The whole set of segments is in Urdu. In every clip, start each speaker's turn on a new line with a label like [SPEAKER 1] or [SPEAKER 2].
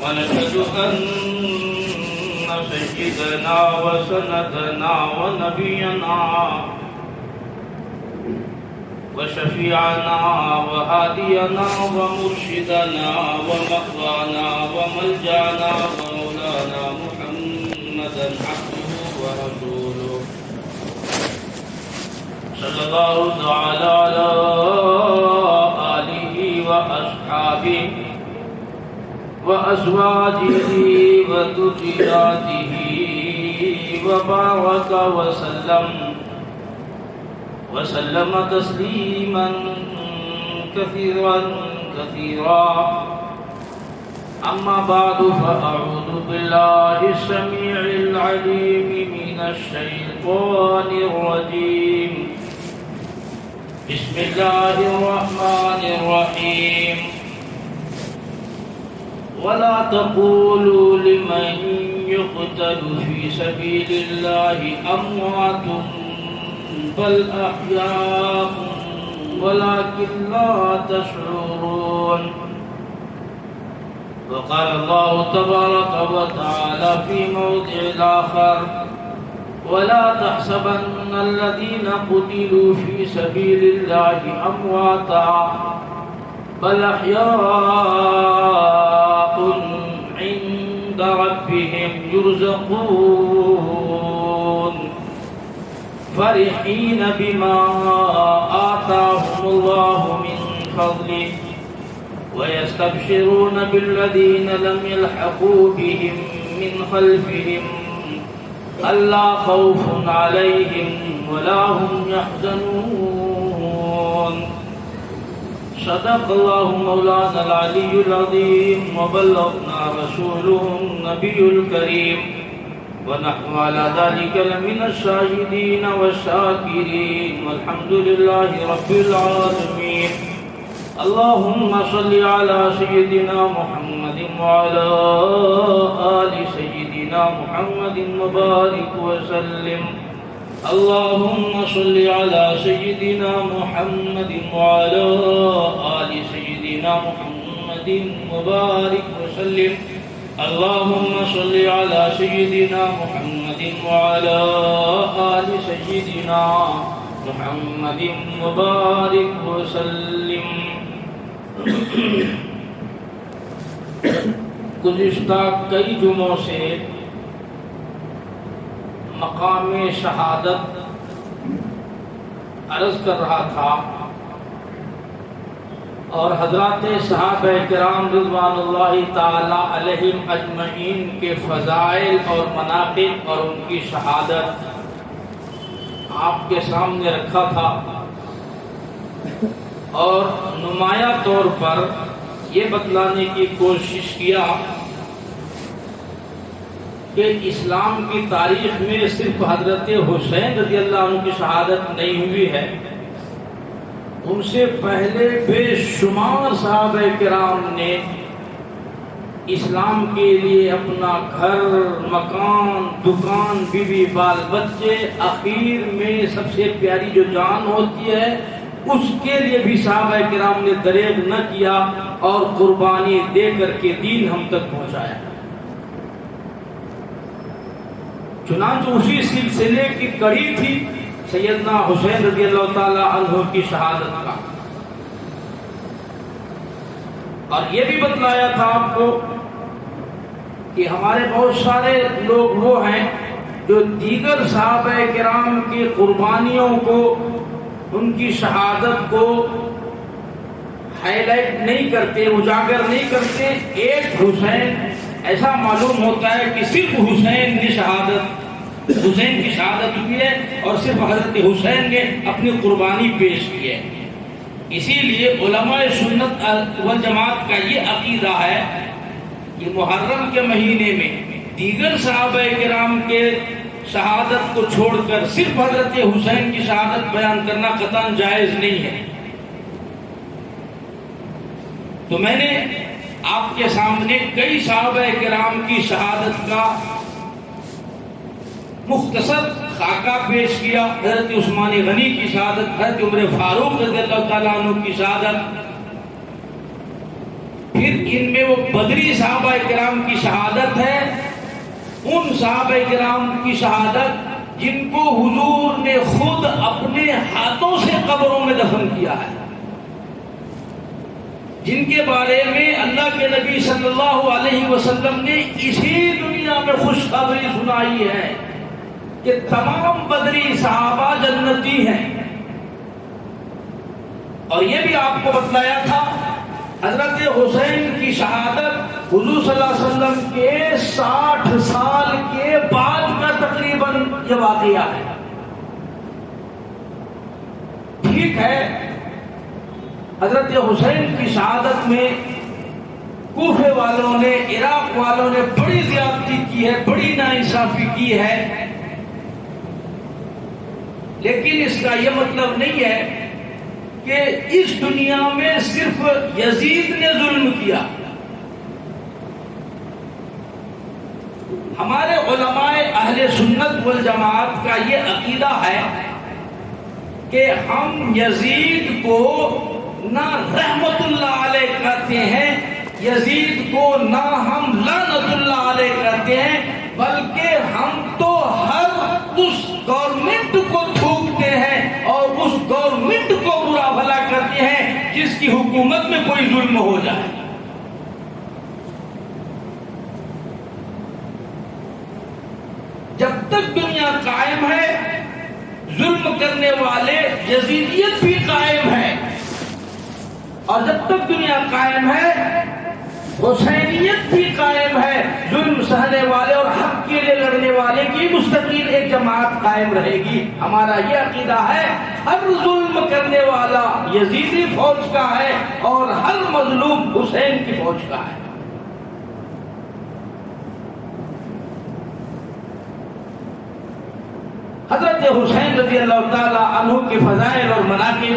[SPEAKER 1] ونشهد أن سيدنا وسندنا ونبينا وشفيعنا وهادينا ومرشدنا ومأوانا وملجانا ومولانا محمدا عبده ورسوله صلى الله تعالى على آله وأصحابه وأزواجه وذرياته وبارك وسلم تسليما كثيرا أما بعد فأعوذ بالله السميع العليم من الشيطان الرجيم بسم الله الرحمن الرحيم ولا تقولوا لمن يقتل في سبيل الله أموات بل أحياء ولكن لا تشعرون وقال الله تبارك وتعالى في موضع آخر ولا تحسبن الذين قتلوا في سبيل الله أمواتا بل أحياء عند ربهم يرزقون فرحين بما آتاهم الله من فضله ويستبشرون بالذين لم يلحقوا بهم من خلفهم ألا خوف عليهم ولا هم يحزنون صدق الله مولانا العلي العظيم وبلغنا رسوله النبي الكريم ونحن على ذلك لمن الشاهدين والشاكرين والحمد لله رب العالمين اللهم صل على سيدنا محمد وعلى آل سيدنا محمد وبارك وسلم اللهم صل على سيدنا محمد وعلى آل سيدنا محمد وبارك وسلم اللهم صل على سيدنا محمد وعلى آل سيدنا محمد وبارك وسلم گزشتہ کئی جمعوں سے مقام شہادت عرض کر رہا تھا اور حضرات صحابہ کرام رضوان اللہ تعالی علیہم اجمعین کے فضائل اور مناقب اور ان کی شہادت آپ کے سامنے رکھا تھا اور نمایاں طور پر یہ بتلانے کی کوشش کیا کہ اسلام کی تاریخ میں صرف حضرت حسین رضی اللہ عنہ کی شہادت نہیں ہوئی ہے، ان سے پہلے بے شمار صحابہ کرام نے اسلام کے لیے اپنا گھر، مکان، دکان، بیوی، بال بچے، اخیر میں سب سے پیاری جو جان ہوتی ہے اس کے لیے بھی صحابہ کرام نے دریغ نہ کیا اور قربانی دے کر کے دین ہم تک پہنچایا۔ چنانچہ اسی سلسلے کی کڑی تھی سیدنا حسین رضی اللہ تعالی عنہ کی شہادت کا، اور یہ بھی بتلایا تھا آپ کو کہ ہمارے بہت سارے لوگ وہ ہیں جو دیگر صحابہ کرام کی قربانیوں کو، ان کی شہادت کو ہائی لائٹ نہیں کرتے، اجاگر نہیں کرتے۔ ایک حسین ایسا معلوم ہوتا ہے کہ صرف حسین کی شہادت ہوئی ہے اور صرف حضرت حسین نے اپنی قربانی پیش کی ہے۔ اسی لیے علماء سنت والجماعت کا یہ عقیدہ ہے کہ محرم کے مہینے میں دیگر صحابہ کرام کے شہادت کو چھوڑ کر صرف حضرت حسین کی شہادت بیان کرنا قطعاً جائز نہیں ہے۔ تو میں نے آپ کے سامنے کئی صحابہ کرام کی شہادت کا مختصر خاکہ پیش کیا۔ حضرت عثمان غنی کی شہادت، حضرت عمر فاروق رضی اللہ تعالیٰ عنہ کی شہادت، پھر ان میں وہ بدری صحابہ کرام کی شہادت ہے، ان صحابہ کرام کی شہادت جن کو حضور نے خود اپنے ہاتھوں سے قبروں میں دفن کیا ہے، جن کے بارے میں اللہ کے نبی صلی اللہ علیہ وسلم نے اسی دنیا میں خوشخبری سنائی ہے کہ تمام بدری صحابہ جنتی ہیں۔ اور یہ بھی آپ کو بتلایا تھا حضرت حسین کی شہادت حضور صلی اللہ علیہ وسلم کے 60 سال کے بعد کا تقریباً یہ واقعہ ہے۔ ٹھیک ہے، حضرت حسین کی شہادت میں کوفے والوں نے، عراق والوں نے بڑی زیادتی کی ہے، بڑی ناانصافی کی ہے، لیکن اس کا یہ مطلب نہیں ہے کہ اس دنیا میں صرف یزید نے ظلم کیا۔ ہمارے علماء اہل سنت والجماعت کا یہ عقیدہ ہے کہ ہم یزید کو نہ رحمت اللہ علیہ کہتے ہیں، یزید کو نہ ہم لعنت اللہ علیہ کہتے ہیں، بلکہ ہم تو ہر اس گورنمنٹ کو تھوکتے ہیں اور اس گورنمنٹ کو برا بھلا کرتے ہیں جس کی حکومت میں کوئی ظلم ہو جائے۔ جب تک دنیا قائم ہے ظلم کرنے والے یزیدیت بھی قائم ہے، اور جب تک دنیا قائم ہے حسینیت بھی قائم ہے، ظلم سہنے والے اور حق کے لیے لڑنے والے کی مستقل ایک جماعت قائم رہے گی۔ ہمارا یہ عقیدہ ہے ہر ظلم کرنے والا یزیدی فوج کا ہے اور ہر مظلوم حسین کی فوج کا ہے۔ حضرت حسین رضی اللہ تعالی عنہ کے فضائل اور مناقب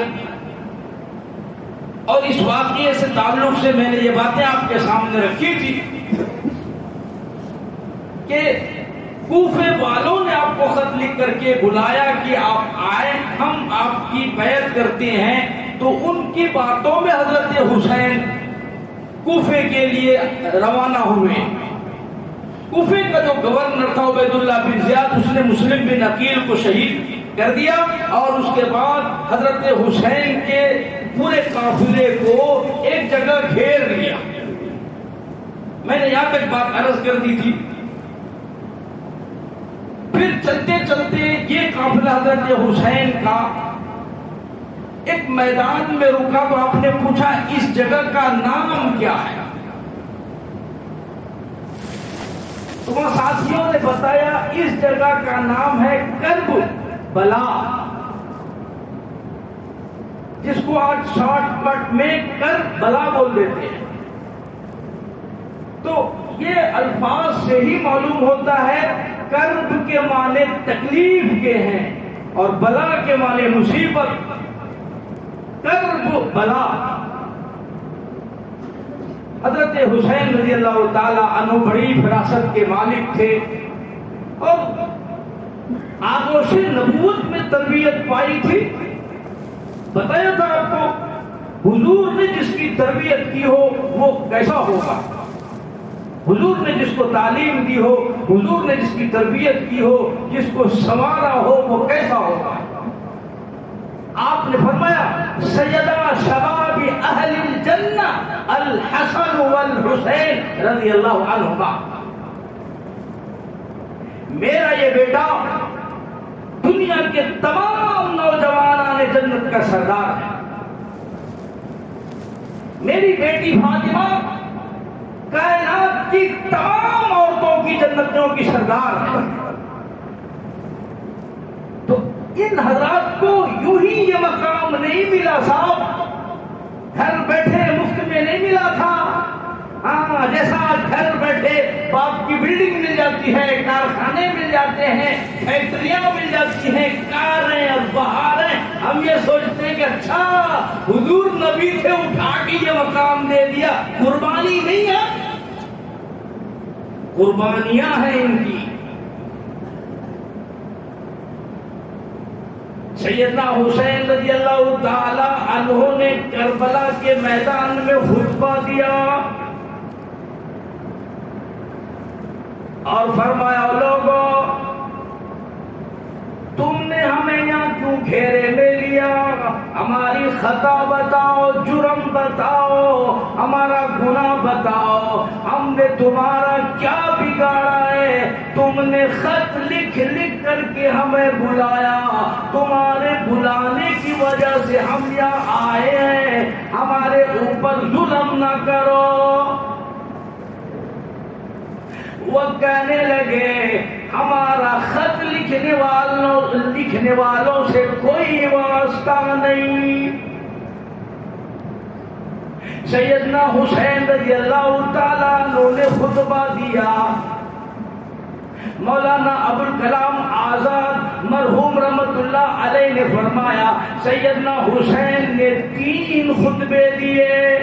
[SPEAKER 1] اور اس واقعے سے تعلق سے میں نے یہ باتیں آپ کے سامنے رکھی تھی کہ کوفے والوں نے آپ کو خط لکھ کر کے بلایا کہ آپ آئیں، ہم آپ کی بیعت کرتے ہیں، تو ان کی باتوں میں حضرت حسین کوفے کے لیے روانہ ہوئے۔ کوفے کا جو گورنر تھا عبید اللہ بن زیاد، اس نے مسلم بن عقیل کو شہید کر دیا، اور اس کے بعد حضرت حسین کے پورے قافلے کو ایک جگہ گھیر لیا۔ میں نے یہاں تک بات عرض کر دی تھی۔ پھر چلتے چلتے یہ قافلہ حضرت حسین کا ایک میدان میں رکا تو آپ نے پوچھا اس جگہ کا نام کیا ہے؟ تو وہ ساتھیوں نے بتایا اس جگہ کا نام ہے کرب بلا، جس کو آج شارٹ کٹ میں کربلا بول دیتے ہیں۔ تو یہ الفاظ سے ہی معلوم ہوتا ہے کرب کے معنی تکلیف کے ہیں اور بلا کے معنی مصیبت۔ کرب بلا۔ حضرت حسین رضی اللہ تعالی عنہ بڑی فراست کے مالک تھے اور آغوش نبوت میں تربیت پائی تھی۔ بتایا تھا آپ کو حضور نے جس کی تربیت کی ہو وہ کیسا ہوگا، حضور نے جس کو تعلیم دی ہو، حضور نے جس کی تربیت کی ہو، جس کو سنوارا ہو وہ کیسا ہوگا۔ آپ نے فرمایا سیدہ شباب اہل الجنہ الحسن والحسین رضی اللہ عنہما، میرا یہ بیٹا دنیا کے تمام نوجوانان جنت کا سردار ہے، میری بیٹی فاطمہ کائنات کی تمام عورتوں کی جنتوں کی سردار ہے۔ تو ان حضرات کو یوں ہی یہ مقام نہیں ملا صاحب، گھر بیٹھے مفت میں نہیں ملا تھا۔ ہاں، جیسا گھر بیٹھے باپ کی بلڈنگ مل جاتی ہے، کارخانے مل جاتے ہیں، فیکٹریاں مل جاتی ہیں، کاریں اور بہاریں، ہم یہ سوچتے ہیں کہ اچھا حضور نبی تھے اٹھا کے یہ مقام دے دیا۔ قربانی نہیں ہے، قربانیاں ہیں ان کی۔ سیدنا حسین رضی اللہ تعالی عنہ نے کربلا کے میدان میں خطبہ دیا فرمایا لوگوں تم نے ہمیں یہاں کیوں گھیرے میں لیا؟ ہماری خطا بتاؤ، جرم بتاؤ، ہمارا گناہ بتاؤ، ہم نے تمہارا کیا بگاڑا ہے؟ تم نے خط لکھ لکھ کر کے ہمیں بلایا، تمہارے بلانے کی وجہ سے ہم یہاں آئے ہیں، ہمارے اوپر ظلم نہ کرو۔ وہ کہنے لگے ہمارا خط لکھنے والوں سے کوئی واسطہ نہیں۔ سیدنا حسین رضی اللہ تعالیٰ عنہ نے خطبہ دیا۔ مولانا ابوالکلام آزاد مرحوم رحمت اللہ علیہ نے فرمایا سیدنا حسین نے 3 خطبے دیے۔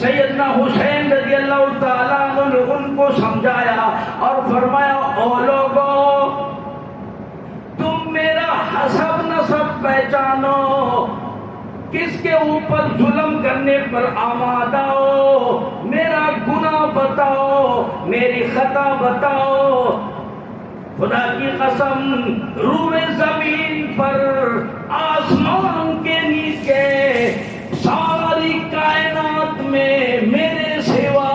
[SPEAKER 1] سیدنا حسین رضی اللہ تعالیٰ عنہ نے ان کو سمجھایا اور فرمایا او لوگو تم میرا حسب نسب پہچانو، کس کے اوپر ظلم کرنے پر آمادہ ہو، میرا گناہ بتاؤ، میری خطا بتاؤ۔ خدا کی قسم روئے زمین پر، آسمان کے نیچے، ساری کائنات میں میرے سوا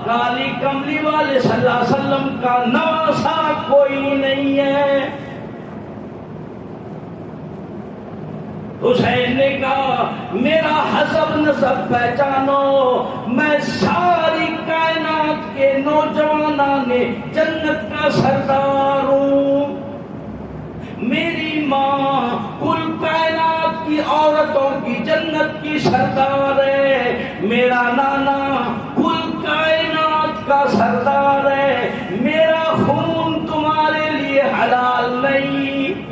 [SPEAKER 1] کالی کملی والے صلی اللہ علیہ وسلم کا نواسا کوئی نہیں ہے۔ حسین نے کہا میرا حسب نسب پہچانو، میں ساری کائنات کے نوجوانان جنت کا سردار ہوں، میری ماں کل کائنات کی عورتوں کی جنت کی سردار ہے، میرا نانا کل کائنات کا سردار ہے، میرا خون تمہارے لیے حلال نہیں۔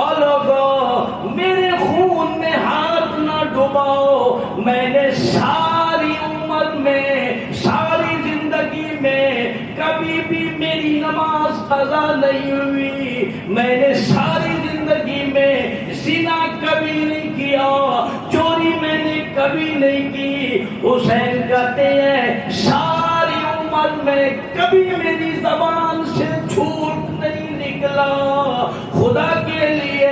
[SPEAKER 1] اور لوگوں میرے خون میں ہاتھ نہ ڈباؤ، میں نے ساری عمر میں، ساری زندگی میں کبھی بھی میری نماز قضا نہیں ہوئی، میں نے ساری زندگی میں زنا کبھی نہیں کیا، چوری میں نے کبھی نہیں کی۔ حسین کہتے ہیں ساری عمر میں کبھی میری زبان سے جھوٹ نہیں نکلا، خدا کے لیے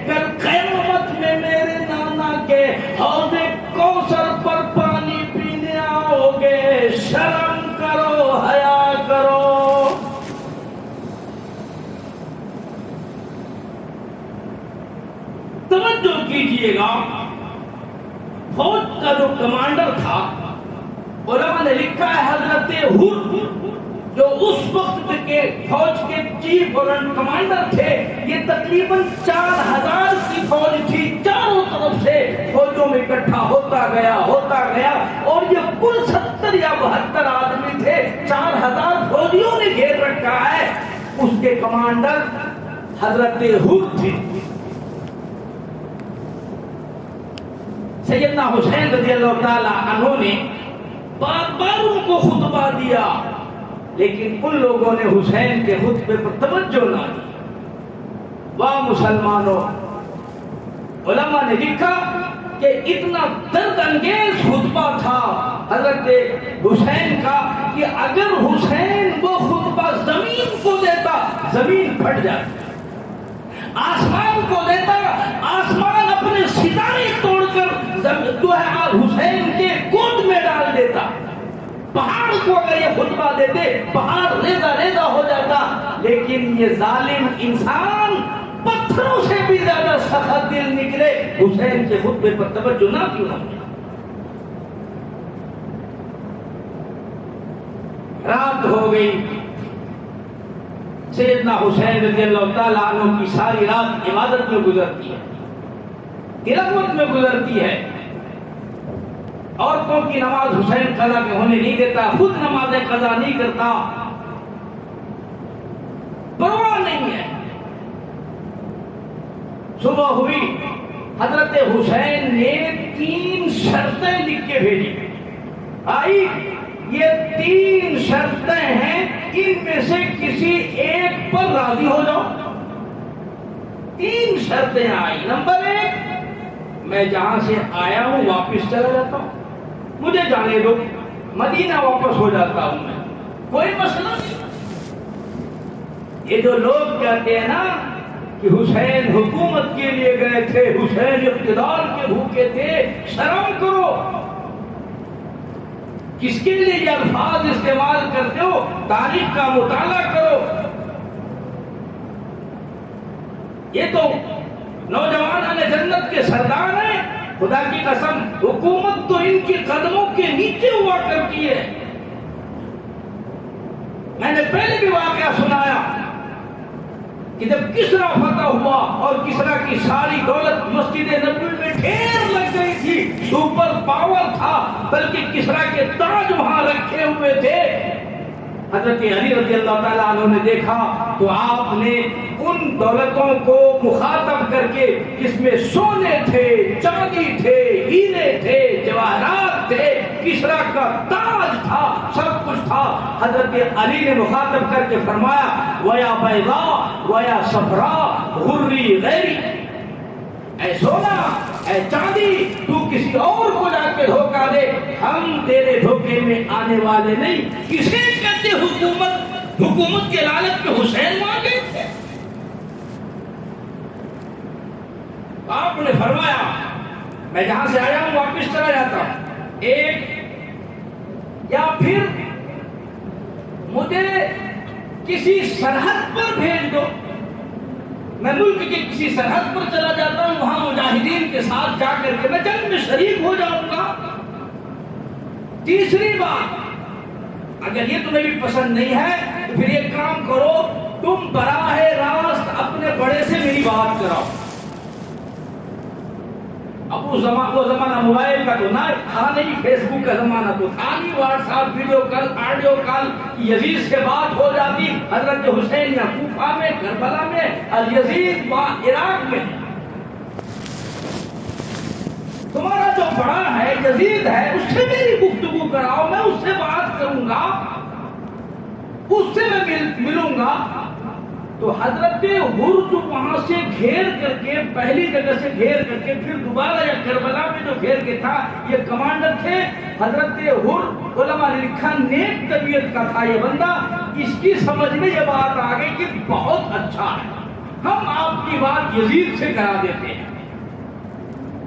[SPEAKER 1] کل قیامت میں میرے نانا کے حوض کوثر پر پانی پینے آؤ گے، شرم کرو، حیا کرو۔ توجہ کیجئے گا، فوج کا جو کمانڈر تھا، علماء نے لکھا ہے حضرت ہود جو اس وقت کے فوج کے چیف گورنر کمانڈر تھے، یہ تقریباً 4000 کی فوج تھی، چاروں طرف سے فوجوں میں اکٹھا ہوتا گیا اور یہ کل 70 یا 72 آدمی تھے، 4000 فوجیوں نے گھیر رکھا ہے۔ اس کے کمانڈر حضرت ہود تھے۔ سیدنا حسین رضی اللہ تعالیٰ عنہ نے بار بار ان کو خطبہ دیا، لیکن ان لوگوں نے حسین کے خطبے پر توجہ نہ دی۔ واہ مسلمانوں، علماء نے لکھا کہ اتنا درد انگیز خطبہ تھا حضرت حسین کا کہ اگر حسین وہ خطبہ زمین کو دیتا زمین پھٹ جاتی، آسمان کو دیتا آسمان اپنے ستارے توڑ کر جو ہے حسین کے گود میں ڈال دیتا، پہاڑ کو اگر یہ خطبہ دیتے پہاڑ ریزہ ریزہ ہو جاتا، لیکن یہ ظالم انسان پتھروں سے بھی زیادہ سخت دل نکلے، حسین کے خطبے پر توجہ نہ کیوں نہ کیا۔ رات ہو گئی، سیدنا حسین رضی اللہ تعالیٰ عنہ کی ساری رات عبادت میں گزرتی ہے، تلاوت میں گزرتی ہے۔ عورتوں کی نماز حسین قضا کے ہونے نہیں دیتا، خود نمازیں قضا نہیں کرتا، پرواہ نہیں ہے۔ صبح ہوئی، حضرت حسین نے 3 شرطیں لکھ کے بھیجی، آئی یہ 3 شرطیں ہیں، ان میں سے کسی ایک پر راضی ہو جاؤ۔ 3 شرطیں آئی۔ نمبر 1، میں جہاں سے آیا ہوں واپس چلا جاتا ہوں، مجھے جانے دو۔ مدینہ واپس ہو جاتا ہوں میں، کوئی مسئلہ نہیں۔ یہ جو لوگ کہتے ہیں نا کہ حسین حکومت کے لیے گئے تھے، حسین اقتدار کے بھوکے تھے، شرم کرو، کس کے لیے یہ الفاظ استعمال کرتے ہو؟ تاریخ کا مطالعہ کرو۔ یہ تو نوجوان جنت کے سردار ہیں، خدا کی قسم حکومت تو ان کے قدموں کے نیچے ہوا کرتی ہے۔ میں نے پہلے بھی واقعہ سنایا کہ جب کسرا فتح ہوا اور کسرا کی ساری دولت مسجد نبوی میں ڈھیر لگ گئی تھی، سپر پاور تھا، بلکہ کسرا کے تاج وہاں رکھے ہوئے تھے، حضرت علی رضی اللہ تعالیٰ عنہ نے دیکھا تو آپ نے ان دولتوں کو مخاطب کر کے، جس میں سونے تھے، چاندی تھے، ہیرے تھے، جواہرات تھے، کسرا کا تاج تھا، سب کچھ تھا، حضرت علی نے مخاطب کر کے فرمایا وَيَا بَيْضَاءَ وَيَا صَفْرَاءَ غُرِّي غَيْرِي، اے سونا، اے چاندی، تو کسی اور کو جا کے دھوکہ دے، ہم تیرے دھوکے میں آنے والے نہیں۔ کسے کہتے حکومت کے لالچ میں حسین مار گئے تھے؟ آپ نے فرمایا میں جہاں سے آیا ہوں واپس چلا جاتا ہوں، ایک یا پھر مجھے کسی سرحد پر بھیج دو، میں ملک کے کسی سرحد پر چلا جاتا ہوں، وہاں مجاہدین کے ساتھ جا کر کے میں جنگ میں شریک ہو جاؤں گا۔ تیسری بات، اگر یہ تمہیں بھی پسند نہیں ہے تو پھر ایک کام کرو، تم براہ راست اپنے بڑے سے میری بات کراؤ۔ اب وہ زمانہ موبائل کا تو نہ تھا نہیں، فیس بک کا زمانہ تو تھا نہیں، WhatsApp, video call, audio call, Yazid سے بات ہو جاتی، حضرت حسین یا کوفہ میں، کربلا میں، الیزید عراق میں۔ تمہارا جو بڑا ہے یزید ہے، اس سے میری گفتگو کراؤ، میں اس سے بات کروں گا، اس سے میں ملوں گا۔ تو حضرت حر جو وہاں سے گھیر کر کے، پہلی جگہ سے گھیر کر کے، پھر دوبارہ یا کربلا میں جو گھیر کے تھا، یہ کمانڈر تھے حضرت حر۔ علماء نے لکھا نیک طبیعت کا تھا یہ بندہ، اس کی سمجھ میں یہ بات آ گئی کہ بہت اچھا ہے، ہم آپ کی بات یزید سے کرا دیتے ہیں۔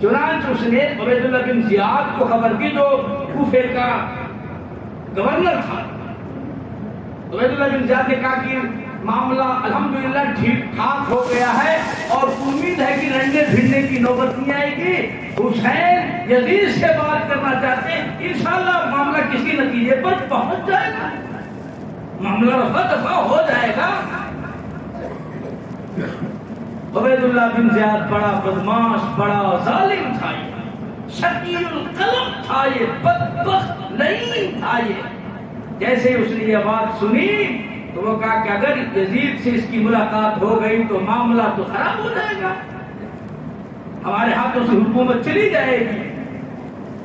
[SPEAKER 1] چنانچہ اس نے عبید اللہ بن زیاد کو خبر دی جو کوفے کا گورنر تھا۔ عبید اللہ بن زیاد نے کہا کہ معاملہ الحمدللہ ٹھیک ٹھاک ہو گیا ہے اور امید ہے کہ لڑنے بھیڑنے کی نوبت نہیں آئے گی، حسین یزید سے بات کرنا چاہتے ہیں، انشاءاللہ معاملہ کسی نتیجے پر پہنچ جائے گا، معاملہ رفع دفع ہو جائے گا۔ عبید اللہ بن زیاد بڑا بدماش، بڑا ظالم تھا، یہ شقی القلب تھا، یہ بدبخت نہیں تھا۔ یہ جیسے اس نے یہ بات سنی تو وہ کہا کہ اگر یزید سے اس کی ملاقات ہو گئی تو معاملہ تو خراب ہو جائے گا، ہمارے ہاتھوں سے حکومت چلی جائے گی،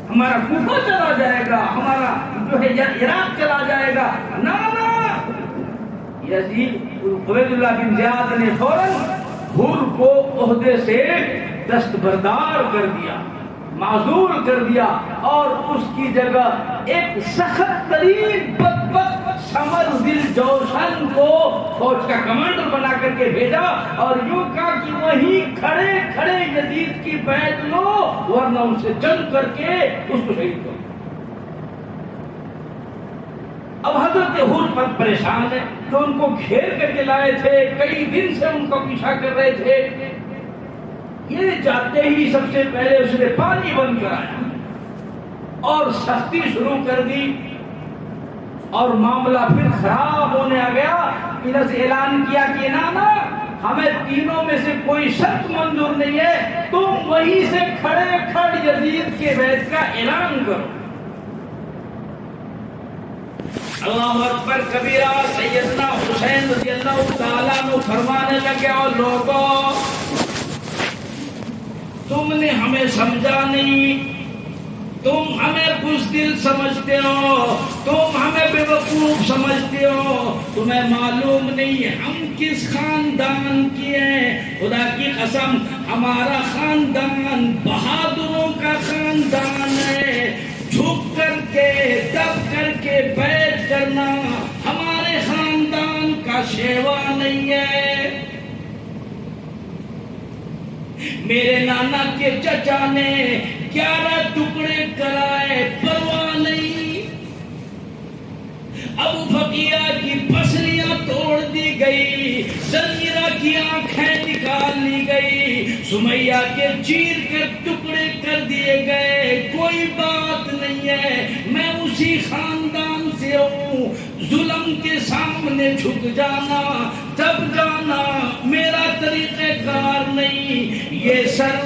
[SPEAKER 1] ہمارا کوفہ چلا جائے گا، ہمارا جو ہے عراق چلا جائے گا۔ نہ یزید عبید اللہ بن زیاد نے فوراً حر کو عہدے سے دستبردار کر دیا، معزول کر دیا، اور اس کی جگہ ایک سخت ترین بدبخت سمر دل جوشن کو فوج کا کمانڈر بنا کر کے بھیجا، اور یوں کہا کہ وہیں کھڑے کھڑے یزید کی بیعت لو ورنہ ان سے جنگ کر کے اس کو شہید کرو۔ اب حضرت حر پر پریشان ہے، تو ان کو گھیر کر کے لائے تھے، کئی دن سے ان کو پیچھا کر رہے تھے۔ یہ جاتے ہی سب سے پہلے اس نے پانی بند کرایا اور سختی شروع کر دی، اور معاملہ پھر خراب ہونے آ گیا۔ ادھر سے اعلان کیا کہ نا ہمیں تینوں میں سے کوئی شرط منظور نہیں ہے، تم وہیں سے کھڑے کھڑ یزید کے بیعت کا اعلان کرو۔ اللہ اکبر کبیرہ۔ سیدنا حسین رضی اللہ تعالیٰ عنہ فرمانے لگے، اور لوگوں تم نے ہمیں سمجھا نہیں، تم ہمیں بزدل سمجھتے ہو، تم ہمیں بے وقوف سمجھتے ہو، تمہیں معلوم نہیں ہم کس خاندان کی ہیں۔ خدا کی قسم ہمارا خاندان بہادروں کا خاندان ہے، جھک کر کے دب شیوا نہیں ہے. میرے نانا کے چچا نے 11 ٹکڑے کرائے پرواہ نہیں. ابو فقیہ کی پسلیاں توڑ دی گئی, زنجیرہ کی آنکھیں نکال لی گئی, سمیہ کے چیر کر ٹکڑے کر دیے گئے. کوئی بات نہیں ہے, میں اسی خاندان سے ہوں. ظلم کے سامنے جھک جانا, دب جانا میرا طریقہ کار نہیں. یہ سر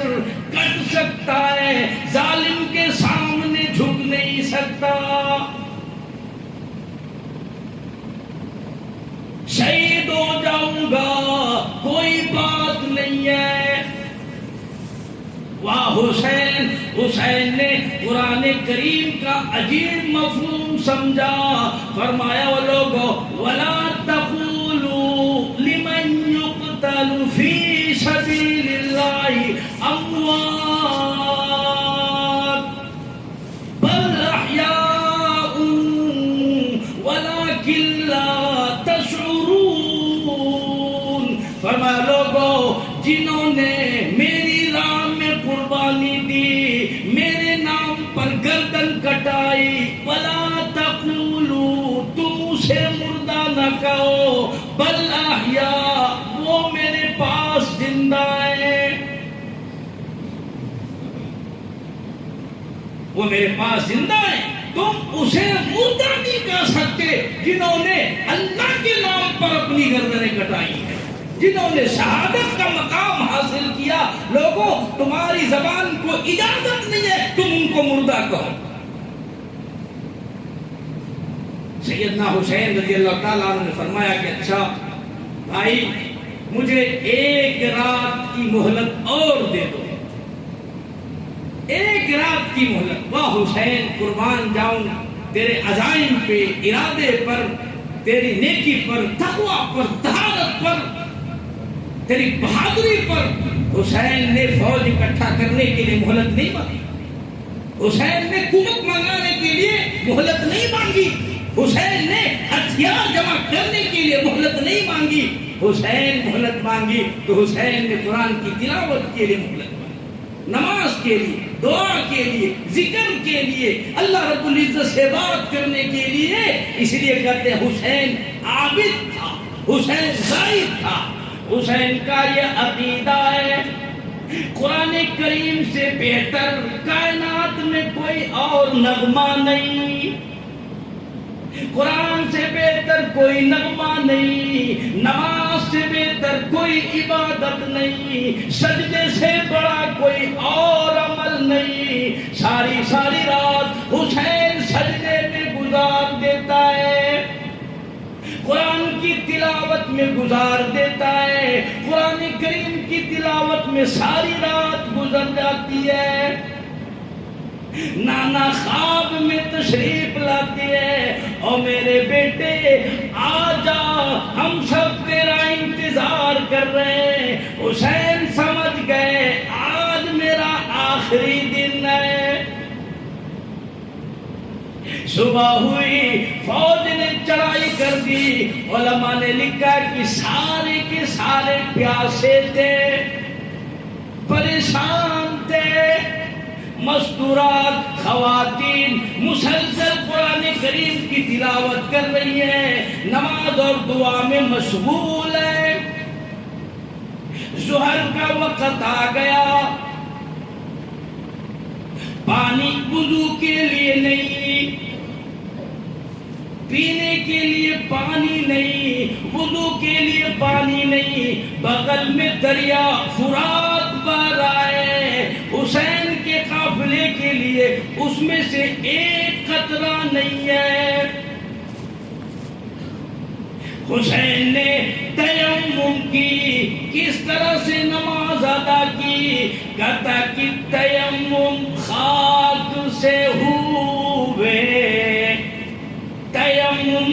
[SPEAKER 1] کٹ سکتا ہے, ظالم کے سامنے جھک نہیں سکتا. شہید ہو جاؤں گا کوئی بات نہیں ہے. واہ حسین, حسین نے قرآن کریم کا عجیب مفہوم سمجھا. فرمایا وہ لوگوں وَلَا تَقُولُوا لِمَنْ يُقْتَلُ فِي سَبِيلِ اللَّهِ أَمْوَاتٌ بَلْ أَحْيَاءٌ وَلَكِنْ لَا تَشْعُرُونَ. فرمایا لوگوں جنہوں نے میری راہ میں قربانی دی, میرے نام پر گردن کٹائی, وَلَا تَقُولُوا تم اسے مردہ نہ کہو, بل احیاء وہ میرے پاس زندہ ہے, وہ میرے پاس زندہ ہے. تم اسے مردہ نہیں کہہ سکتے جنہوں نے اللہ کے نام پر اپنی گردنیں کٹائی ہیں, جنہوں نے شہادت کا مقام حاصل کیا. لوگوں تمہاری زبان کو اجازت نہیں ہے تم ان کو مردہ کہو. سیدنا حسین رضی اللہ تعالیٰ عنہ نے فرمایا کہ اچھا بھائی مجھے 1 رات کی مہلت اور دے دو, 1 رات کی مہلت. واہ حسین قربان جاؤں تیرے عزائم پہ, ارادے پر, تیری نیکی پر, تقوی پر, طہارت پر, تیری بہادری پر. حسین نے فوج اکٹھا کرنے کے لیے مہلت نہیں مانگی, حسین نے قوت منگانے کے لیے مہلت نہیں مانگی, حسین نے ہتھیار جمع کرنے کے لیے مہلت نہیں مانگی. حسین مہلت مانگی تو حسین نے قرآن کی تلاوت کے لیے مہلت مانگی, نماز کے لیے, دعا کے لیے, ذکر کے لیے, اللہ رب العزت سے بات کرنے کے لیے. اس لیے کہتے ہیں حسین عابد تھا, حسین زاہد تھا. حسین کا یہ عقیدہ ہے قرآن کریم سے بہتر کائنات میں کوئی اور نغمہ نہیں, قرآن سے بہتر کوئی نغمہ نہیں, نماز سے بہتر کوئی عبادت نہیں, سجدے سے بڑا کوئی اور عمل نہیں. ساری ساری رات حسین سجدے میں گزار دیتا ہے, قرآن کی تلاوت میں گزار دیتا ہے, قرآن کریم کی تلاوت میں ساری رات گزر جاتی ہے. نانا خواب میں تشریف لاتی ہے, اور میرے بیٹے آ جا ہم سب تیرا انتظار کر رہے ہیں. حسین سمجھ گئے آج میرا آخری دن ہے. صبح ہوئی, فوج نے چڑھائی کر دی. علماء نے لکھا کہ سارے کے سارے پیاسے تھے, پریشان تھے. مستورات خواتین مسلسل قرآن کریم کی تلاوت کر رہی ہیں, نماز اور دعا میں مشغول ہے. ظہر کا وقت آ گیا, پانی وضو کے لیے نہیں, پینے کے لیے پانی نہیں, وضو کے لیے پانی نہیں. بغل میں دریا فرات بہہ رہا ہے, حسین کے قافلے کے لیے اس میں سے ایک قطرہ نہیں ہے. حسین نے تیمم کی, کس طرح سے نماز ادا کی, کہتا کہ تیمم خاک سے ہوئے, تیمم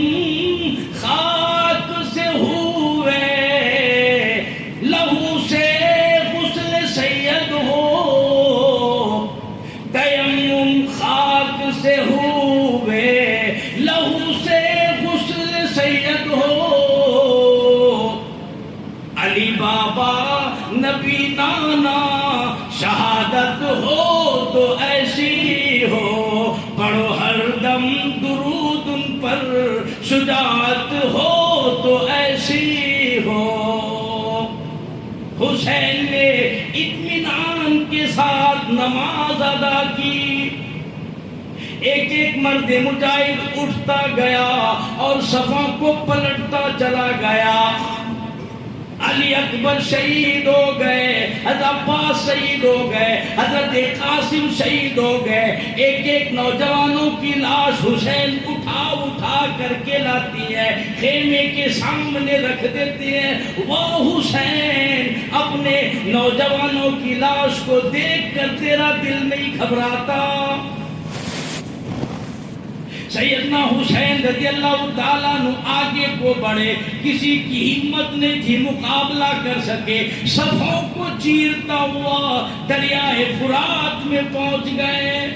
[SPEAKER 1] خاک سے ہوئے, لہو سے غسل سید ہو, تیمم خاک سے ہوئے, لہو سے غسل سید ہو. اطمینانا، شہادت ہو تو ایسی ہو، پڑھو ہر دم درود ان پر، شجاعت ہو تو ایسی ہو۔ حسین نے اطمینان کے ساتھ نماز ادا کی، ایک ایک مرد مجاہد اٹھتا گیا اور صفوں کو پلٹتا چلا گیا۔ علی اکبر شہید ہو گئے، حضرت عباس شہید ہو گئے، حضرت قاسم شہید ہو گئے۔ ایک ایک نوجوانوں کی لاش حسین اٹھا اٹھا کر کے لاتی ہے، خیمے کے سامنے رکھ دیتی ہے۔ وہ حسین، اپنے نوجوانوں کی لاش کو دیکھ کر تیرا دل نہیں گھبراتا؟ سیدنا حسین رضی اللہ تعالیٰ عنہ آگے کو بڑھے، کسی کی ہمت نہیں تھی مقابلہ کر سکے، صفوں کو چیرتا ہوا دریائے فرات میں پہنچ گئے۔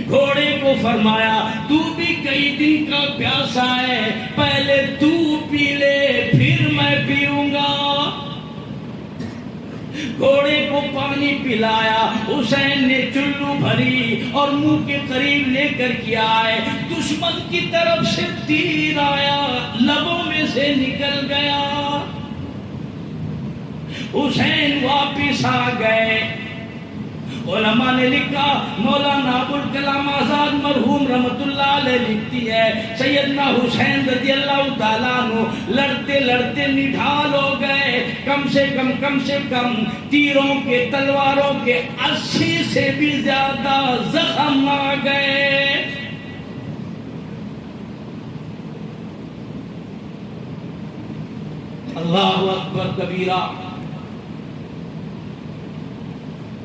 [SPEAKER 1] گھوڑے کو فرمایا تو بھی کئی دن کا پیاسا ہے، پہلے تو پی لے پھر میں پیوں گا۔ گھوڑے کو پانی پلایا، حسین نے چلو بھری اور منہ کے قریب لے کر کیا ہے، دشمن کی طرف سے تیر آیا، لبوں میں سے نکل گیا۔ حسین واپس آ گئے۔ علماء نے لکھا، مولانا ابوالکلام آزاد مرحوم رحمت اللہ علیہ لکھتی ہے، سیدنا حسین رضی اللہ تعالیٰ عنہ لڑتے لڑتے نڈھال ہو گئے، کم سے کم تیروں کے تلواروں کے 80 سے بھی زیادہ زخم آ گئے۔ اللہ اکبر کبیرہ۔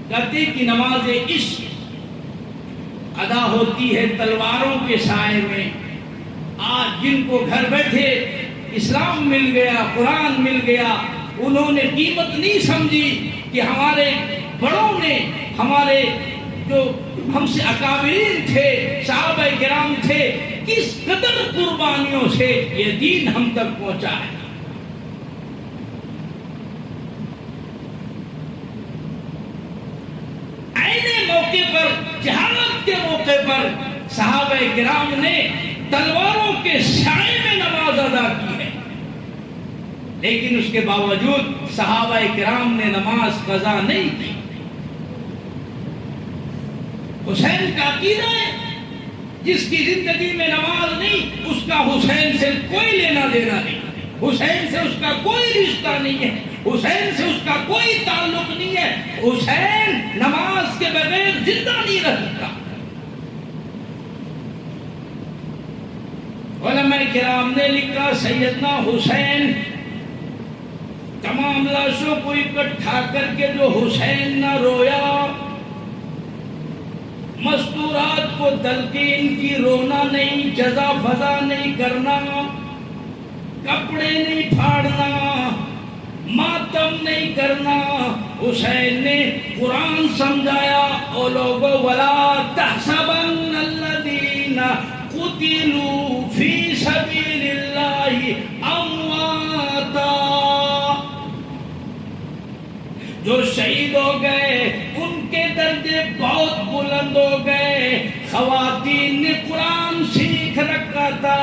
[SPEAKER 1] کہتے کہ نماز عشق ادا ہوتی ہے تلواروں کے سائے میں۔ آج جن کو گھر بیٹھے اسلام مل گیا، قرآن مل گیا، انہوں نے قیمت نہیں سمجھی کہ ہمارے بڑوں نے، ہمارے جو ہم سے اکابرین تھے، صحابہ کرام تھے، کس قدر قربانیوں سے یہ دین ہم تک پہنچا ہے۔ موقع پر، جہاد کے موقع پر صحابہ کرام نے تلواروں کے سائے میں نماز ادا کی ہے، لیکن اس کے باوجود صحابہ کرام نے نماز قضا نہیں کی۔ حسین کا عقیدہ ہے، جس کی زندگی میں نماز نہیں، اس کا حسین سے کوئی لینا دینا نہیں، حسین سے اس کا کوئی رشتہ نہیں ہے، حسین سے اس کا کوئی تعلق نہیں ہے۔ حسین نماز کے بغیر زندہ نہیں رہ سکتا۔ علماء کرام نے لکھا، سیدنا حسین تمام لاشوں کو اکٹھا کر کے جو حسین نہ رویا، مستورات کو تلقین کی، رونا نہیں، جزا فضا نہیں کرنا، کپڑے نہیں پھاڑنا، ماتم نہیں کرنا۔ حسین نے قرآن سمجھایا، او لوگو ولا تحسبن الذین قتلوا فی سبیل اللہ امواتا، جو شہید ہو گئے ان کے درجے بہت بلند ہو گئے۔ خواتین نے قرآن سیکھ رکھا تھا،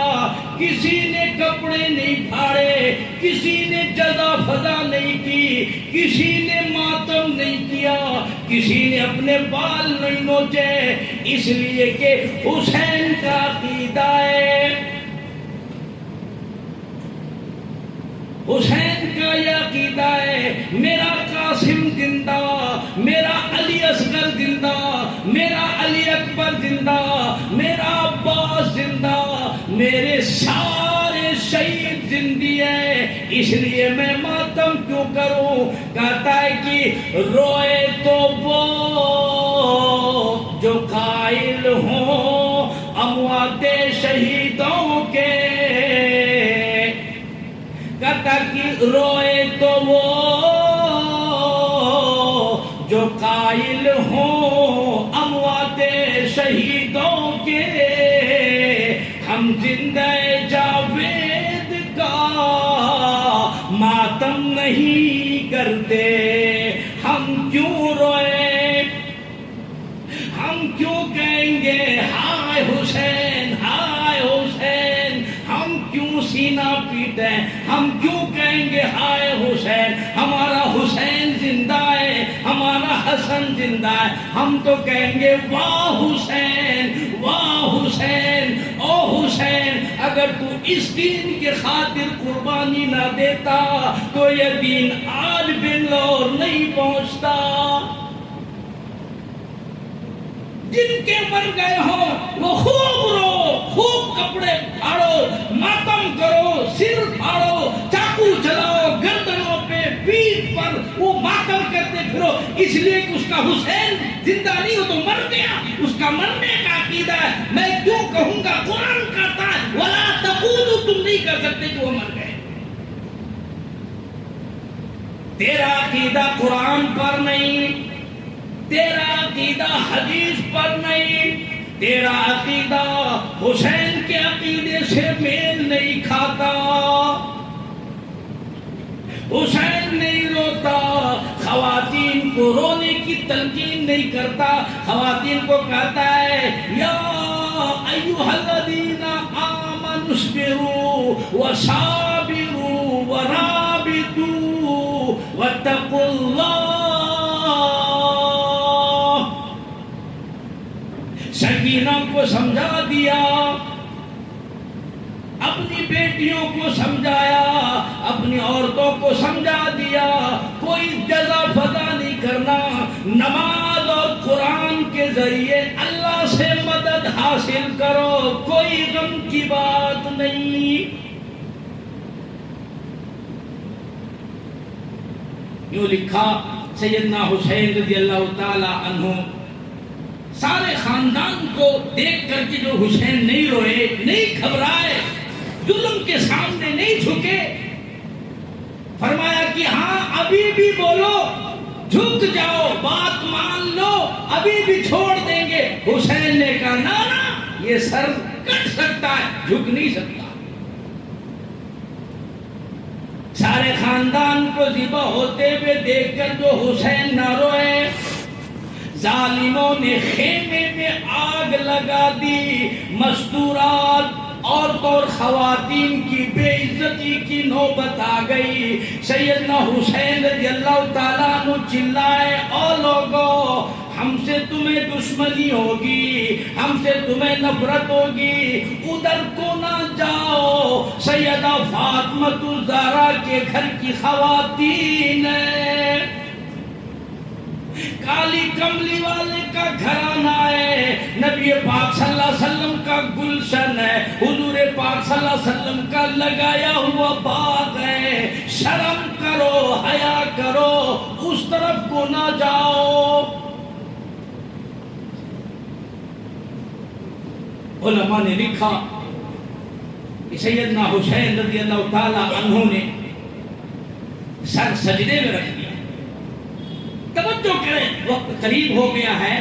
[SPEAKER 1] کسی نے کپڑے نہیں پھاڑے، کسی نے جزا فضا نہیں کی، کسی نے ماتم نہیں کیا، کسی نے اپنے بال نہیں نوچے، اس لیے کہ حسین کا عقیدہ ہے، حسین کا یہ عقیدہ ہے، میرا قاسم زندہ، میرا علی اصغر زندہ، میرا علی اکبر زندہ، میرا عباس زندہ، میرے سارے شہید زندی ہے، اس لیے میں ماتم کیوں کروں؟ کہتا ہے کہ روئے تو وہ جو قائل ہوں اموات شہیدوں کے، کہتا کہ روئے تو وہ جو قائل ہوں اموات شہیدوں کے، ہم زندہ جاوید کا ماتم نہیں کرتے۔ ہم کیوں کہیں گے ہائے حسین ہائے حسین؟ ہم کیوں سینہ پیٹیں؟ ہم کیوں کہیں گے ہائے حسین؟ ہمارا حسین زندہ ہے، ہمارا حسن زندہ ہے، ہم تو کہیں گے واہ حسین واہ حسین، او حسین اگر تو اس دین کے خاطر قربانی نہ دیتا تو یہ دین آج بنگلور نہیں پہنچتا۔ جن کے مر گئے ہوں وہ خوب رو، خوب کپڑے پھاڑو، ماتم کرو، سر پھاڑو، چاقو چلاؤ، گردنوں پہ، پیٹھ پر وہ ماتم کرتے پھرو، اس لیے کہ اس کا حسین زندہ نہیں ہو تو مر گیا، اس کا مرنے کا عقیدہ ہے۔ میں کیوں کہوں گا؟ قرآن کہتا ہے وَلَا تَقُولُوا، تم نہیں کہہ سکتے کہ وہ مر گئے۔ تیرا عقیدہ قرآن پر نہیں، تیرا عقیدہ حدیث پر نہیں، تیرا عقیدہ حسین کے عقیدے سے میل نہیں کھاتا۔ حسین نہیں روتا، خواتین کو رونے کی تلقین نہیں کرتا، خواتین کو کہتا ہے یا ایھا الذین آمنوا اصبروا وصابروا ورابطوا واتقوا اللہ۔ سکینہ کو سمجھا دیا، اپنی بیٹیوں کو سمجھایا، اپنی عورتوں کو سمجھا دیا، کوئی جزا فضا نہیں کرنا، نماز اور قرآن کے ذریعے اللہ سے مدد حاصل کرو، کوئی غم کی بات نہیں۔ یوں لکھا سیدنا حسین رضی اللہ تعالی عنہ۔ سارے خاندان کو دیکھ کر کے جو حسین نہیں روئے، نہیں گھبرائے، ظلم کے سامنے نہیں جھکے، فرمایا کہ ہاں ابھی بھی بولو، جھک جاؤ، بات مان لو، ابھی بھی چھوڑ دیں گے۔ حسین نے کہا نا یہ سر کٹ سکتا ہے، جھک نہیں سکتا۔ سارے خاندان کو ذبح ہوتے ہوئے دیکھ کر جو حسین نہ روئے، ظالموں نے خیمے میں آگ لگا دی، مستورات عورتوں اور خواتین کی بے عزتی کی نوبت آ گئی۔ سیدنا حسین رضی اللہ تعالیٰ عنہ چلائے، او لوگو ہم سے تمہیں دشمنی ہوگی، ہم سے تمہیں نفرت ہوگی، ادھر کو نہ جاؤ، سیدہ فاطمہ الزہرا کے گھر کی خواتین ہیں، کالی کملی والے کا گھرانہ ہے، نبی پاک صلی اللہ علیہ وسلم کا گلشن ہے، حضور پاک صلی اللہ علیہ وسلم کا لگایا ہوا باغ ہے، شرم کرو، حیا کرو، اس طرف کو نہ جاؤ۔ علماء نے لکھا کہ سیدنا حسین رضی اللہ تعالی عنہ نے سر سجدے میں رکھ دیا۔ توجہ کریں، وقت قریب ہو گیا ہے،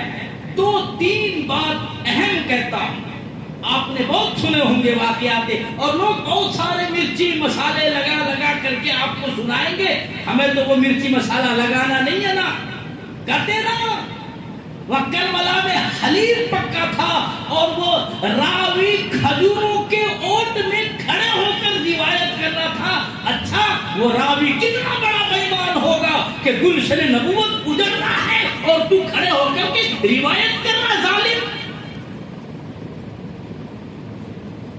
[SPEAKER 1] دو تین بات اہم کہتا ہوں۔ آپ نے بہت سنے ہوں گے واقعات، اور لوگ بہت سارے مرچی مسالے لگا کر کے آپ کو سنائیں گے، ہمیں تو وہ مرچی مسالہ لگانا نہیں ہے نا، کہتے نا وہ کربلا میں حلیم پکا تھا اور وہ راوی کھجوروں کے اوٹ میں کھڑے ہو کر روایت کر رہا تھا۔ اچھا وہ راوی کتنا بڑا بےمان ہوگا کہ گلشن نبوت اجڑ رہا ہے اور تو کھڑے ہو کر کے روایت کر رہا ظالم۔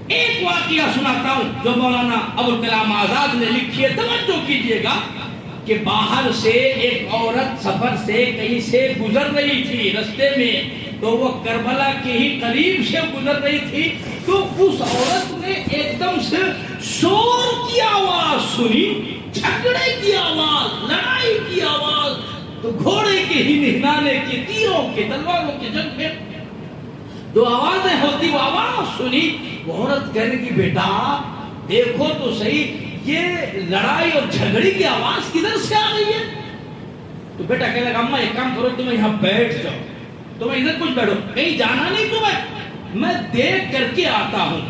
[SPEAKER 1] ایک واقعہ سناتا ہوں جو مولانا ابوالکلام آزاد نے لکھی ہے، توجہ کیجئے گا کہ باہر سے ایک عورت سفر سے کہیں سے گزر رہی تھی، رستے میں تو وہ کربلا کے ہی قریب سے گزر رہی تھی، تو اس عورت نے ایک دم سے شور کی آواز سنی، جھگڑے کی آواز، لڑائی کی آواز، تو گھوڑے کے ہی نہلانے کے، تیروں کے، تلواروں کے جنگ میں جو آوازیں ہوتی وہ آواز سنی۔ وہ عورت کہنے کی بیٹا دیکھو تو صحیح یہ لڑائی اور جھگڑی کی آواز کدھر سے آ رہی ہے؟ تو بیٹا کہنے لگا اماں ایک کام کرو، تمہیں یہاں بیٹھ جاؤ، تمہیں ادھر کچھ بیٹھو، کہیں جانا نہیں تمہیں، میں دیکھ کر کے آتا ہوں۔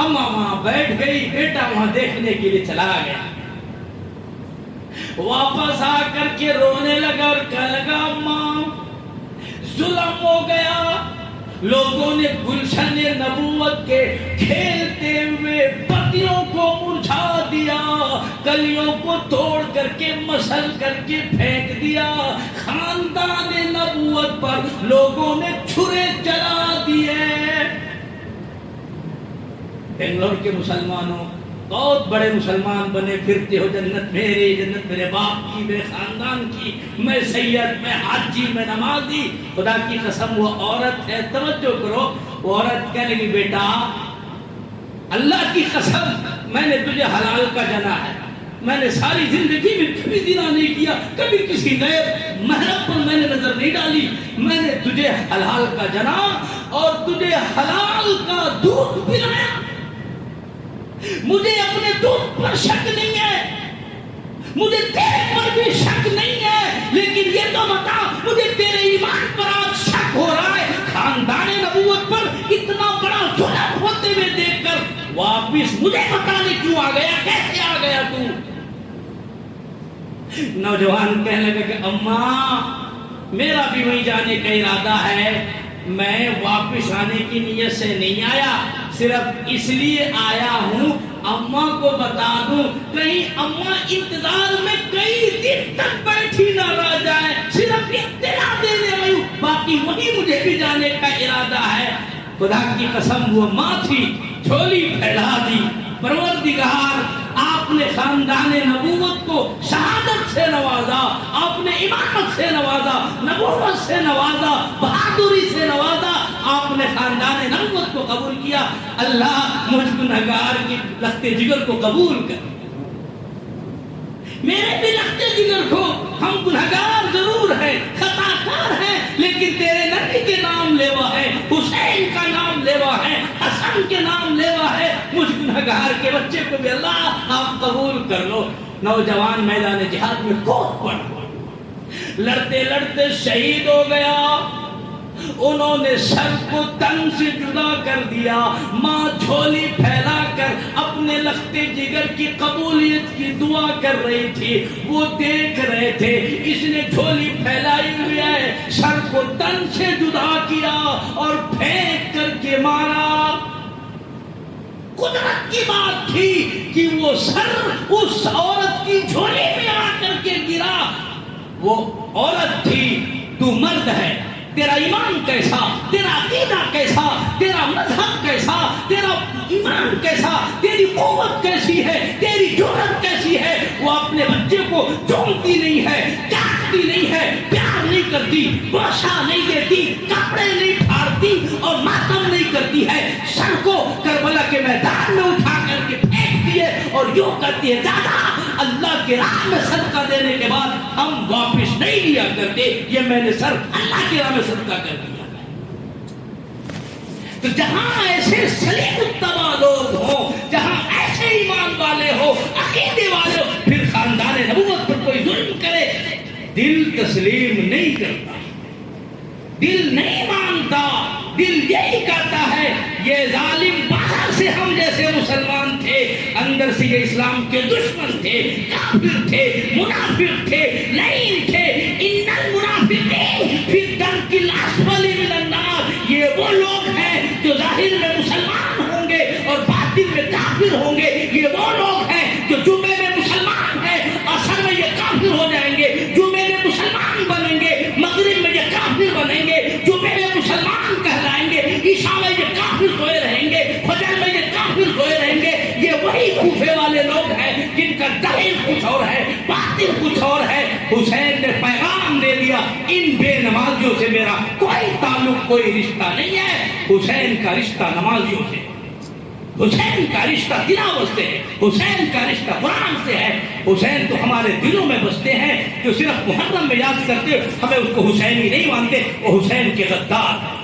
[SPEAKER 1] اماں وہاں بیٹھ گئی، بیٹا وہاں دیکھنے کے لیے چلا گیا، واپس آ کر کے رونے لگا اور کہنے لگا اماں ظلم ہو گیا، لوگوں نے گلشن نبوت کے کھیلتے ہوئے پتیوں کو مرجھا دیا، کلیوں کو توڑ کر کے مسل کر کے پھینک دیا، خاندان نبوت پر لوگوں نے چھرے چلا دیے۔ بنگلور کے مسلمانوں بہت بڑے مسلمان بنے پھرتے ہو، جنت میری، جنت میرے باپ کی، میرے خاندان کی، میں سید، میں حاجی، میں نمازی۔ خدا کی قسم وہ عورت ہے، توجہ کرو، وہ عورت کہنے لگی بیٹا اللہ کی قسم میں نے تجھے حلال کا جنا ہے، میں نے ساری زندگی میں کبھی زنا نہیں کیا، کبھی کسی غیر محرم پر میں نے نظر نہیں ڈالی، میں نے تجھے حلال کا جنا اور تجھے حلال کا دودھ پلایا، مجھے اپنے دودھ پر شک نہیں ہے، مجھے تیرے پر بھی شک نہیں ہے، لیکن یہ تو بتا مجھے تیرے ایمان پر آج شک ہو رہا ہے، خاندان نبوت پر اتنا بڑا ظلم ہوتے ہوئے دیکھ کر واپس مجھے بتانے کیوں آ گیا، کیسے آ گیا تو؟ نوجوان کہنے لگا کہ اماں میرا بھی وہیں جانے کا ارادہ ہے، میں واپس آنے کی نیت سے نہیں آیا، صرف اس لیے آیا ہوں اماں کو بتا دوں، کہیں اماں انتظار میں کئی دن تک بیٹھی نہ رہ جائے، صرف اطلاع دینے آئی ہوں، باقی وہیں مجھے بھی جانے کا ارادہ ہے۔ خدا کی قسم وہ ماں تھی، جھولی پھیلا دی، پروردگار آپ نے خاندان نبوت کو شہادت سے نوازا، آپ نے امامت سے نوازا، نبوت سے نوازا، بہادری سے نوازا، آپ نے خاندان نبوت کو قبول کیا۔ اللہ مجھ گنہگار کی لخت جگر کو قبول کر، میرے بھی لخت جگر کو، ہم گنہگار ضرور ہیں، خطا کار ہیں، لیکن تیرے نبی کے نام لیوا ہے، حسین کا نام لیوا ہے، حسن کے نام لیوا ہے، مجھ گنہگار کے بچے کو بھی اللہ آپ قبول کر لو۔ نوجوان میدان جہاد میں کود پڑا، لڑتے لڑتے شہید ہو گیا، انہوں نے سر کو تن سے جدا کر دیا، ماں جھولی پھیلا کر اپنے لخت جگر کی قبولیت کی دعا کر رہی تھی، وہ دیکھ رہے تھے، اس نے جھولی پھیلائی ہوئی ہے، سر کو تن سے جدا کیا اور پھینک کر کے مارا۔ قدرت کی بات تھی کہ وہ سر اس عورت کی جھولی میں آ کر کے گرا، وہ عورت تھی، تو مرد ہے، تیرا ایمان کیسا، تیرا عقیدہ کیسا، تیرا مذہب کیسا، تیرا ایمان کیسا، تیری قوت کیسی ہے، تیری جرأت کیسی ہے؟ وہ اپنے بچے کو چومتی نہیں ہے، چاٹتی نہیں ہے، پیار نہیں کرتی، بوسہ نہیں دیتی، کپڑے نہیں پھاڑتی اور ماتم نہیں کرتی ہے، سر کو کربلا کے میدان میں اٹھا کر کے پھینک دیے اور یوں کرتی ہے دادا اللہ کے راہ میں صدقہ دینے کے بعد ہم واپس نہیں لیا کرتے، یہ میں نے سر اللہ کے راہ میں صدقہ کر دیا۔ تو جہاں ایسے سلیم التبا لوگ ہوں، جہاں ایسے ایمان والے ہو، عقیدے والے ہو، پھر خاندان نبوت پر کوئی ظلم کرے دل تسلیم نہیں کرتا، دل نہیں مانتا، دل یہی کہتا ہے یہ ظالم باہر سے ہم جیسے مسلمان تھے، اندر سے یہ اسلام کے دشمن تھے، کافر تھے، منافق تھے، لعین تھے، ان المنافقین فی الدرک الاسفل من النار، یہ وہ لوگ ہیں جو ظاہر میں مسلمان ہوں گے اور باطن میں کافر ہوں گے، یہ وہ لوگ ہیں جو جمعے میں مسلمان ہیں اثر میں یہ کافر ہو جائیں گے، جمعے میں مسلمان بنیں گے مغرب میں یہ کافر بنیں گے، جمعے میں مسلمان کہلائیں گے عشاء میں یہ کافر سوئے رہیں گے، فجر میں یہ کافر سوئے رہیں گے۔ یہ وہی کوفے والے لوگ ہیں جن کا ظاہر کچھ اور ہے، باطن کچھ اور ہے۔ حسین نے پیغام دے دیا ان بے نمازیوں سے میرا کوئی تعلق، کوئی رشتہ نہیں ہے، حسین کا رشتہ نمازیوں سے، حسین کا رشتہ تلاوت سے ہے، حسین کا رشتہ قرآن سے ہے، حسین تو ہمارے دلوں میں بستے ہیں، جو صرف محرم میں یاد کرتے ہمیں اس کو حسینی نہیں مانتے، وہ حسین کے غدار ہیں۔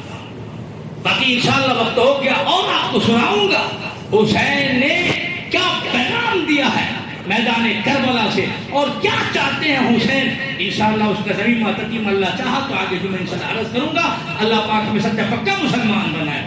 [SPEAKER 1] باقی انشاءاللہ وقت ہو گیا اور آپ کو سناؤں گا حسین نے کیا پیغام دیا ہے میدان کربلا سے اور کیا چاہتے ہیں حسین۔ انشاءاللہ اس کا زمین تقیم اللہ چاہا تو آگے جو میں انشاءاللہ عرض کروں گا۔ اللہ پاک ہمیں سچا پکا مسلمان بنائے۔